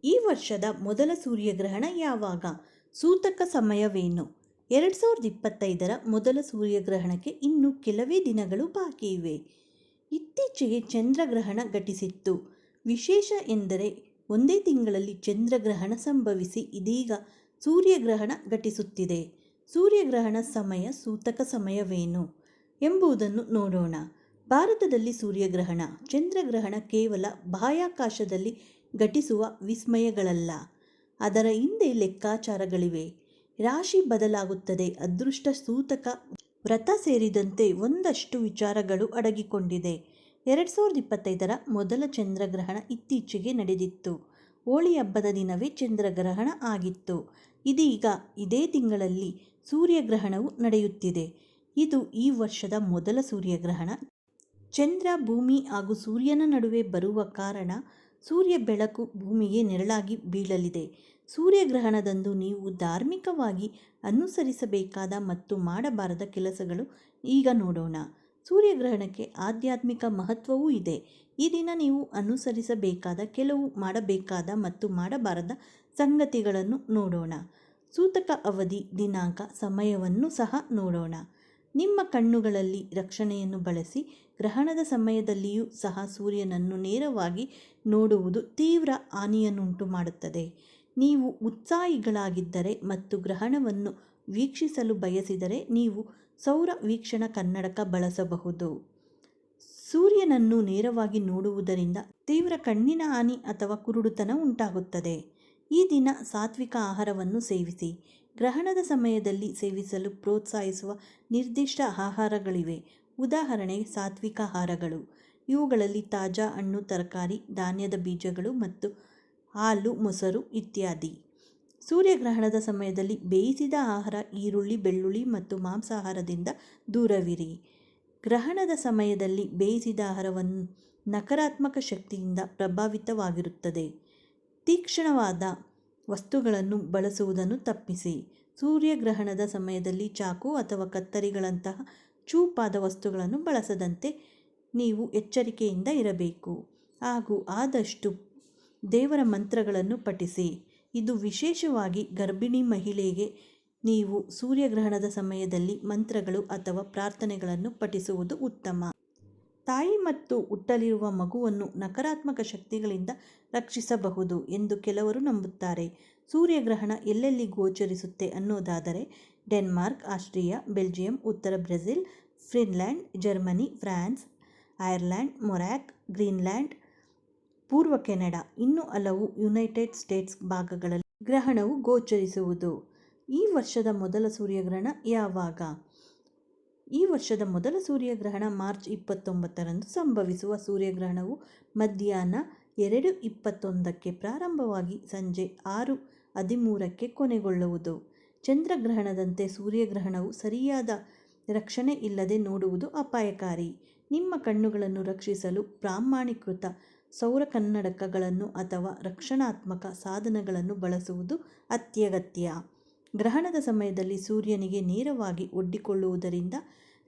ಈ ವರ್ಷದ ಮೊದಲ ಸೂರ್ಯಗ್ರಹಣ ಯಾವಾಗ? ಸೂತಕ ಸಮಯವೇನು? 2025ರ ಮೊದಲ ಸೂರ್ಯಗ್ರಹಣಕ್ಕೆ ಇನ್ನು ಕೆಲವೇ ದಿನಗಳು ಬಾಕಿ ಇವೆ. ಇತ್ತೀಚೆಗೆ ಚಂದ್ರಗ್ರಹಣ ಘಟಿಸಿತ್ತು. ವಿಶೇಷ ಎಂದರೆ ಒಂದೇ ತಿಂಗಳಲ್ಲಿ ಚಂದ್ರಗ್ರಹಣ ಸಂಭವಿಸಿ ಇದೀಗ ಸೂರ್ಯಗ್ರಹಣ ಘಟಿಸುತ್ತಿದೆ. ಸೂರ್ಯಗ್ರಹಣ ಸಮಯ ಸೂತಕ ಸಮಯವೇನು ಎಂಬುದನ್ನು ನೋಡೋಣ. ಭಾರತದಲ್ಲಿ ಸೂರ್ಯಗ್ರಹಣ, ಚಂದ್ರಗ್ರಹಣ ಕೇವಲ ಬಾಹ್ಯಾಕಾಶದಲ್ಲಿ ಘಟಿಸುವ ವಿಸ್ಮಯಗಳಲ್ಲ. ಅದರ ಹಿಂದೆ ಲೆಕ್ಕಾಚಾರಗಳಿವೆ. ರಾಶಿ ಬದಲಾಗುತ್ತದೆ, ಅದೃಷ್ಟ, ಸೂತಕ, ವ್ರತ ಸೇರಿದಂತೆ ಒಂದಷ್ಟು ವಿಚಾರಗಳು ಅಡಗಿಕೊಂಡಿದೆ. 2025ರ ಮೊದಲ ಚಂದ್ರಗ್ರಹಣ ಇತ್ತೀಚೆಗೆ ನಡೆದಿತ್ತು. ಹೋಳಿ ಹಬ್ಬದ ದಿನವೇ ಚಂದ್ರಗ್ರಹಣ ಆಗಿತ್ತು. ಇದೀಗ ಇದೇ ತಿಂಗಳಲ್ಲಿ ಸೂರ್ಯಗ್ರಹಣವು ನಡೆಯುತ್ತಿದೆ. ಇದು ಈ ವರ್ಷದ ಮೊದಲ ಸೂರ್ಯಗ್ರಹಣ. ಚಂದ್ರ, ಭೂಮಿ ಹಾಗೂ ಸೂರ್ಯನ ನಡುವೆ ಬರುವ ಕಾರಣ ಸೂರ್ಯ ಬೆಳಕು ಭೂಮಿಗೆ ನೆರಳಾಗಿ ಬೀಳಲಿದೆ. ಸೂರ್ಯಗ್ರಹಣದಂದು ನೀವು ಧಾರ್ಮಿಕವಾಗಿ ಅನುಸರಿಸಬೇಕಾದ ಮತ್ತು ಮಾಡಬಾರದ ಕೆಲಸಗಳು ಈಗ ನೋಡೋಣ. ಸೂರ್ಯಗ್ರಹಣಕ್ಕೆ ಆಧ್ಯಾತ್ಮಿಕ ಮಹತ್ವವೂ ಇದೆ. ಈ ದಿನ ನೀವು ಅನುಸರಿಸಬೇಕಾದ ಕೆಲವು ಮಾಡಬೇಕಾದ ಮತ್ತು ಮಾಡಬಾರದ ಸಂಗತಿಗಳನ್ನು ನೋಡೋಣ. ಸೂತಕ ಅವಧಿ, ದಿನಾಂಕ, ಸಮಯವನ್ನು ಸಹ ನೋಡೋಣ. ನಿಮ್ಮ ಕಣ್ಣುಗಳಲ್ಲಿ ರಕ್ಷಣೆಯನ್ನು ಬಳಸಿ. ಗ್ರಹಣದ ಸಮಯದಲ್ಲಿಯೂ ಸಹ ಸೂರ್ಯನನ್ನು ನೇರವಾಗಿ ನೋಡುವುದು ತೀವ್ರ ಹಾನಿಯನ್ನುಂಟು ಮಾಡುತ್ತದೆ. ನೀವು ಉತ್ಸಾಹಿಗಳಾಗಿದ್ದರೆ ಮತ್ತು ಗ್ರಹಣವನ್ನು ವೀಕ್ಷಿಸಲು ಬಯಸಿದರೆ ನೀವು ಸೌರ ವೀಕ್ಷಣ ಕನ್ನಡಕ ಬಳಸಬಹುದು. ಸೂರ್ಯನನ್ನು ನೇರವಾಗಿ ನೋಡುವುದರಿಂದ ತೀವ್ರ ಕಣ್ಣಿನ ಹಾನಿ ಅಥವಾ ಕುರುಡುತನ ಉಂಟಾಗುತ್ತದೆ. ಈ ದಿನ ಸಾತ್ವಿಕ ಆಹಾರವನ್ನು ಸೇವಿಸಿ. ಗ್ರಹಣದ ಸಮಯದಲ್ಲಿ ಸೇವಿಸಲು ಪ್ರೋತ್ಸಾಹಿಸುವ ನಿರ್ದಿಷ್ಟ ಆಹಾರಗಳಿವೆ. ಉದಾಹರಣೆಗೆ ಸಾತ್ವಿಕ ಆಹಾರಗಳು. ಇವುಗಳಲ್ಲಿ ತಾಜಾ ಹಣ್ಣು, ತರಕಾರಿ, ಧಾನ್ಯದ ಬೀಜಗಳು ಮತ್ತು ಹಾಲು, ಮೊಸರು ಇತ್ಯಾದಿ. ಸೂರ್ಯಗ್ರಹಣದ ಸಮಯದಲ್ಲಿ ಬೇಯಿಸಿದ ಆಹಾರ, ಈರುಳ್ಳಿ, ಬೆಳ್ಳುಳ್ಳಿ ಮತ್ತು ಮಾಂಸಾಹಾರದಿಂದ ದೂರವಿರಿ. ಗ್ರಹಣದ ಸಮಯದಲ್ಲಿ ಬೇಯಿಸಿದ ಆಹಾರವನ್ನು ನಕಾರಾತ್ಮಕ ಶಕ್ತಿಯಿಂದ ಪ್ರಭಾವಿತವಾಗಿರುತ್ತದೆ. ತೀಕ್ಷ್ಣವಾದ ವಸ್ತುಗಳನ್ನು ಬಳಸುವುದನ್ನು ತಪ್ಪಿಸಿ. ಸೂರ್ಯಗ್ರಹಣದ ಸಮಯದಲ್ಲಿ ಚಾಕು ಅಥವಾ ಕತ್ತರಿಗಳಂತಹ ಚೂಪಾದ ವಸ್ತುಗಳನ್ನು ಬಳಸದಂತೆ ನೀವು ಎಚ್ಚರಿಕೆಯಿಂದ ಇರಬೇಕು. ಹಾಗೂ ಆದಷ್ಟು ದೇವರ ಮಂತ್ರಗಳನ್ನು ಪಠಿಸಿ. ಇದು ವಿಶೇಷವಾಗಿ ಗರ್ಭಿಣಿ ಮಹಿಳೆಗೆ ನೀವು ಸೂರ್ಯಗ್ರಹಣದ ಸಮಯದಲ್ಲಿ ಮಂತ್ರಗಳು ಅಥವಾ ಪ್ರಾರ್ಥನೆಗಳನ್ನು ಪಠಿಸುವುದು ಉತ್ತಮ. ತಾಯಿ ಮತ್ತು ಹುಟ್ಟಲಿರುವ ಮಗುವನ್ನು ನಕಾರಾತ್ಮಕ ಶಕ್ತಿಗಳಿಂದ ರಕ್ಷಿಸಬಹುದು ಎಂದು ಕೆಲವರು ನಂಬುತ್ತಾರೆ. ಸೂರ್ಯಗ್ರಹಣ ಎಲ್ಲೆಲ್ಲಿ ಗೋಚರಿಸುತ್ತೆ ಅನ್ನೋದಾದರೆ ಡೆನ್ಮಾರ್ಕ್, ಆಸ್ಟ್ರಿಯಾ, ಬೆಲ್ಜಿಯಂ, ಉತ್ತರ Brazil, Finland, Germany, France, Ireland, Morocco, Greenland, ಪೂರ್ವ ಕೆನಡಾ, ಇನ್ನೂ ಹಲವು ಯುನೈಟೆಡ್ ಸ್ಟೇಟ್ಸ್ ಭಾಗಗಳಲ್ಲಿ ಗ್ರಹಣವು ಗೋಚರಿಸುವುದು. ಈ ವರ್ಷದ ಮೊದಲ ಸೂರ್ಯಗ್ರಹಣ ಯಾವಾಗ? ಈ ವರ್ಷದ ಮೊದಲ ಸೂರ್ಯಗ್ರಹಣ ಮಾರ್ಚ್ 29ರಂದು ಸಂಭವಿಸುವ ಸೂರ್ಯಗ್ರಹಣವು ಮಧ್ಯಾಹ್ನ 2:21ಕ್ಕೆ ಪ್ರಾರಂಭವಾಗಿ ಸಂಜೆ 6:13ಕ್ಕೆ ಕೊನೆಗೊಳ್ಳುವುದು. ಚಂದ್ರಗ್ರಹಣದಂತೆ ಸೂರ್ಯಗ್ರಹಣವು ಸರಿಯಾದ ರಕ್ಷಣೆ ಇಲ್ಲದೆ ನೋಡುವುದು ಅಪಾಯಕಾರಿ. ನಿಮ್ಮ ಕಣ್ಣುಗಳನ್ನು ರಕ್ಷಿಸಲು ಪ್ರಮಾಣೀಕೃತ ಸೌರ ಕನ್ನಡಕಗಳನ್ನು ಅಥವಾ ರಕ್ಷಣಾತ್ಮಕ ಸಾಧನಗಳನ್ನು ಬಳಸುವುದು ಅತ್ಯಗತ್ಯ. ಗ್ರಹಣದ ಸಮಯದಲ್ಲಿ ಸೂರ್ಯನಿಗೆ ನೇರವಾಗಿ ಒಡ್ಡಿಕೊಳ್ಳುವುದರಿಂದ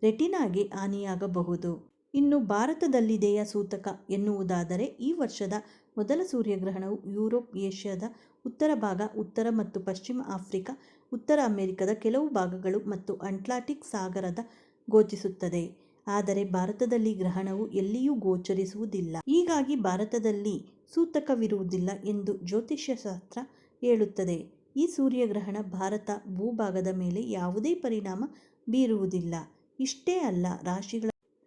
ರೆಟಿನಾಗೆ ಹಾನಿಯಾಗಬಹುದು. ಇನ್ನು ಭಾರತದಲ್ಲಿದೆಯಾ ಸೂತಕ ಎನ್ನುವುದಾದರೆ ಈ ವರ್ಷದ ಮೊದಲ ಸೂರ್ಯಗ್ರಹಣವು ಯುರೋಪ್, ಏಷ್ಯಾದ ಉತ್ತರ ಭಾಗ, ಉತ್ತರ ಮತ್ತು ಪಶ್ಚಿಮ ಆಫ್ರಿಕಾ, ಉತ್ತರ ಅಮೆರಿಕದ ಕೆಲವು ಭಾಗಗಳು ಮತ್ತು ಅಟ್ಲಾಂಟಿಕ್ ಸಾಗರದ ಗೋಚರಿಸುತ್ತದೆ. ಆದರೆ ಭಾರತದಲ್ಲಿ ಗ್ರಹಣವು ಎಲ್ಲಿಯೂ ಗೋಚರಿಸುವುದಿಲ್ಲ. ಹೀಗಾಗಿ ಭಾರತದಲ್ಲಿ ಸೂತಕವಿರುವುದಿಲ್ಲ ಎಂದು ಜ್ಯೋತಿಷ್ಯಶಾಸ್ತ್ರ ಹೇಳುತ್ತದೆ. ಈ ಸೂರ್ಯಗ್ರಹಣ ಭಾರತ ಭೂಭಾಗದ ಮೇಲೆ ಯಾವುದೇ ಪರಿಣಾಮ ಬೀರುವುದಿಲ್ಲ. ಇಷ್ಟೇ ಅಲ್ಲ,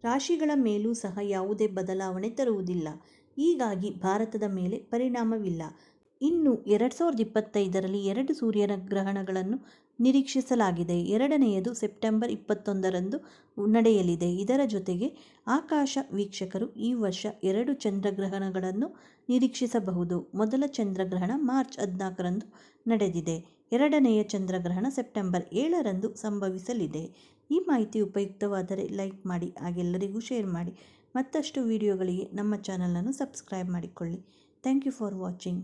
ರಾಶಿಗಳ ಮೇಲೂ ಸಹ ಯಾವುದೇ ಬದಲಾವಣೆ ತರುವುದಿಲ್ಲ. ಹೀಗಾಗಿ ಭಾರತದ ಮೇಲೆ ಪರಿಣಾಮವಿಲ್ಲ. ಇನ್ನು 2025ರಲ್ಲಿ 2 ಸೂರ್ಯನ ಗ್ರಹಣಗಳನ್ನು ನಿರೀಕ್ಷಿಸಲಾಗಿದೆ. ಎರಡನೆಯದು ಸೆಪ್ಟೆಂಬರ್ 21ರಂದು ನಡೆಯಲಿದೆ. ಇದರ ಜೊತೆಗೆ ಆಕಾಶ ವೀಕ್ಷಕರು ಈ ವರ್ಷ 2 ಚಂದ್ರಗ್ರಹಣಗಳನ್ನು ನಿರೀಕ್ಷಿಸಬಹುದು. ಮೊದಲ ಚಂದ್ರಗ್ರಹಣ ಮಾರ್ಚ್ 14ರಂದು ನಡೆದಿದೆ. ಎರಡನೆಯ ಚಂದ್ರಗ್ರಹಣ ಸೆಪ್ಟೆಂಬರ್ 7ರಂದು ಸಂಭವಿಸಲಿದೆ. ಈ ಮಾಹಿತಿ ಉಪಯುಕ್ತವಾದರೆ ಲೈಕ್ ಮಾಡಿ, ಹಾಗೆಲ್ಲರಿಗೂ ಶೇರ್ ಮಾಡಿ. ಮತ್ತಷ್ಟು ವಿಡಿಯೋಗಳಿಗೆ ನಮ್ಮ ಚಾನಲನ್ನು ಸಬ್ಸ್ಕ್ರೈಬ್ ಮಾಡಿಕೊಳ್ಳಿ. Thank you for watching.